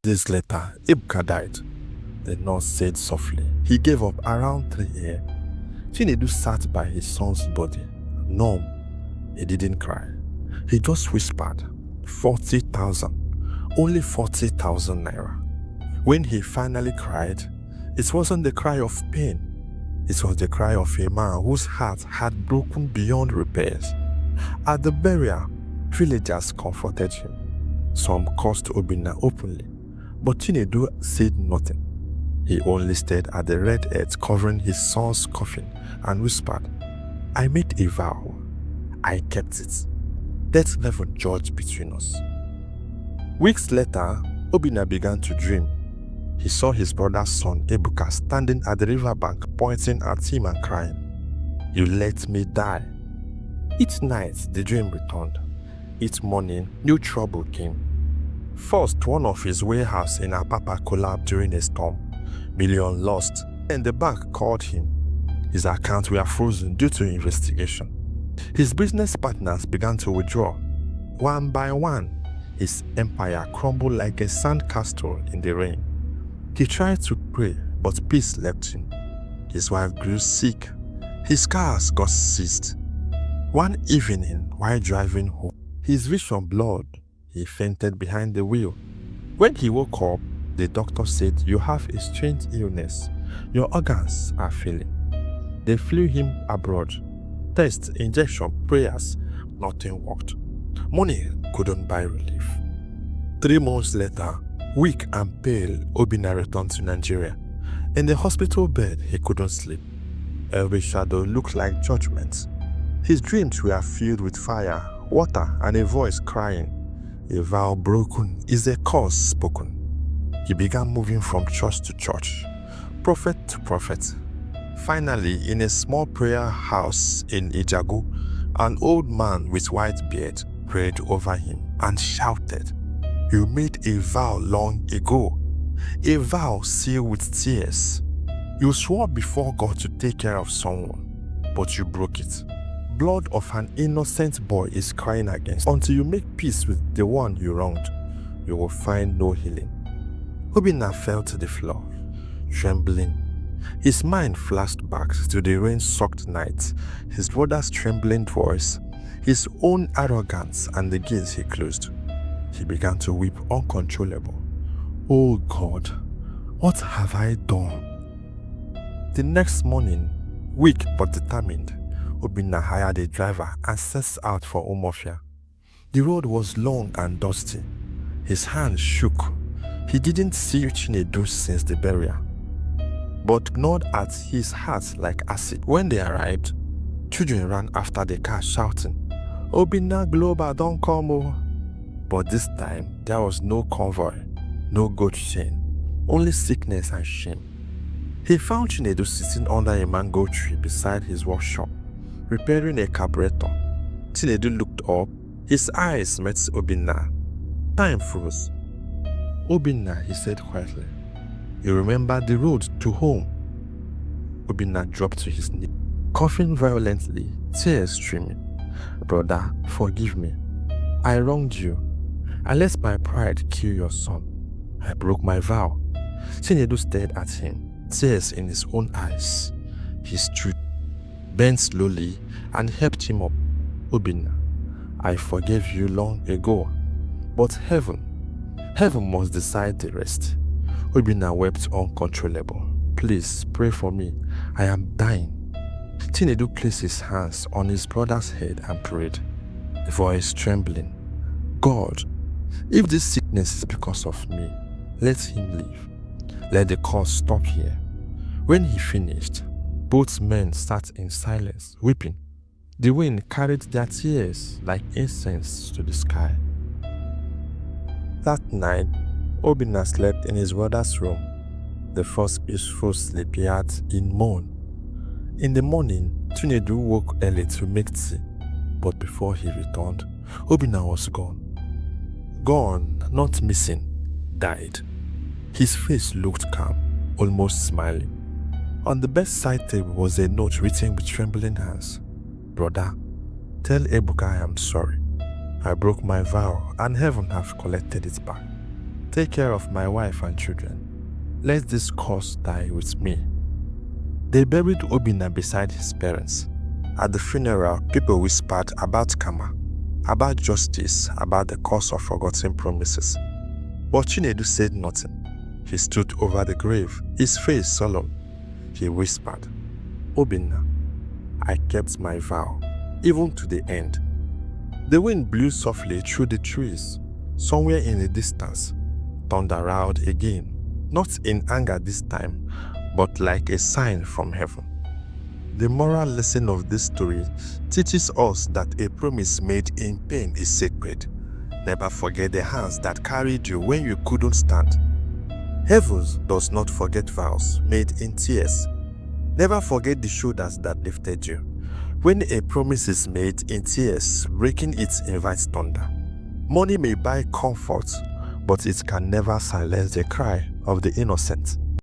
Days later, Ebuka died. The nurse said softly. He gave up around 3 a.m. Chinedu sat by his son's body, numb. He didn't cry. He just whispered, 40,000. Only 40,000 naira. When he finally cried, it wasn't the cry of pain. It was the cry of a man whose heart had broken beyond repairs. At the burial, villagers comforted him. Some cursed Obinna openly, but Chinedu said nothing. He only stared at the red earth covering his son's coffin and whispered, I made a vow. I kept it. Death never judged between us. Weeks later, Obinna began to dream. He saw his brother's son Ebuka standing at the riverbank pointing at him and crying, You let me die. Each night, the dream returned. Each morning, new trouble came. First, one of his warehouse in Apapa collapsed during a storm. Millions lost, and the bank called him. His accounts were frozen due to investigation. His business partners began to withdraw. One by one, his empire crumbled like a sandcastle in the rain. He tried to pray, but peace left him. His wife grew sick. His cars got seized. One evening, while driving home, his vision blurred. He fainted behind the wheel. When he woke up, the doctor said, You have a strange illness. Your organs are failing. They flew him abroad. Tests, injection, prayers, nothing worked. Money couldn't buy relief. 3 months later, weak and pale, Obinna returned to Nigeria. In the hospital bed, he couldn't sleep. Every shadow looked like judgment. His dreams were filled with fire, water, and a voice crying, A vow broken is a curse spoken. He began moving from church to church, prophet to prophet. Finally, in a small prayer house in Ijagu, an old man with white beard prayed over him and shouted, You made a vow long ago, a vow sealed with tears. You swore before God to take care of someone, but you broke it. Blood of an innocent boy is crying against. Until you make peace with the one you wronged, you will find no healing. Obinna fell to the floor, trembling. His mind flashed back to the rain-soaked night, his brother's trembling voice, his own arrogance, and the gates he closed. He began to weep uncontrollable. Oh God, what have I done? The next morning, weak but determined, Obinna hired a driver and set out for Umuofia. The road was long and dusty. His hands shook. He didn't see Chinedu since the burial, but gnawed at his heart like acid. When they arrived, children ran after the car shouting, Obinna Global, don't come oh. But this time, there was no convoy, no goat chain, only sickness and shame. He found Chinedu sitting under a mango tree beside his workshop, repairing a carburetor. Chinedu looked up. His eyes met Obinna. Time froze. Obinna, he said quietly, You remember the road to home? Obinna dropped to his knee, coughing violently, tears streaming. Brother, forgive me. I wronged you. I let my pride kill your son. I broke my vow. Chinedu stared at him, tears in his own eyes. He stood, bent slowly, and helped him up. Obinna, I forgave you long ago, but heaven must decide the rest. Obinna wept uncontrollable. Please pray for me. I am dying. Chinedu placed his hands on his brother's head and prayed, the voice trembling. God, if this sickness is because of me, let him live. Let the curse stop here. When he finished, both men sat in silence, weeping. The wind carried their tears like incense to the sky. That night, Obinna slept in his brother's room, the first peaceful sleep he had in months. In the morning, Chinedu woke early to make tea, but before he returned, Obinna was gone. Gone, not missing, died. His face looked calm, almost smiling. On the bedside table was a note written with trembling hands. Brother, tell Ebuka I am sorry. I broke my vow and heaven have collected it back. Take care of my wife and children. Let this curse die with me. They buried Obinna beside his parents. At the funeral, people whispered about karma, about justice, about the curse of forgotten promises. But Chinedu said nothing. He stood over the grave, his face solemn. He whispered, Obinna, I kept my vow, even to the end. The wind blew softly through the trees. Somewhere in the distance, thunder roared again, not in anger this time, but like a sign from heaven. The moral lesson of this story teaches us that a promise made in pain is sacred. Never forget the hands that carried you when you couldn't stand. Heaven does not forget vows made in tears. Never forget the shoulders that lifted you. When a promise is made in tears, breaking it invites thunder. Money may buy comfort, but it can never silence the cry of the innocent.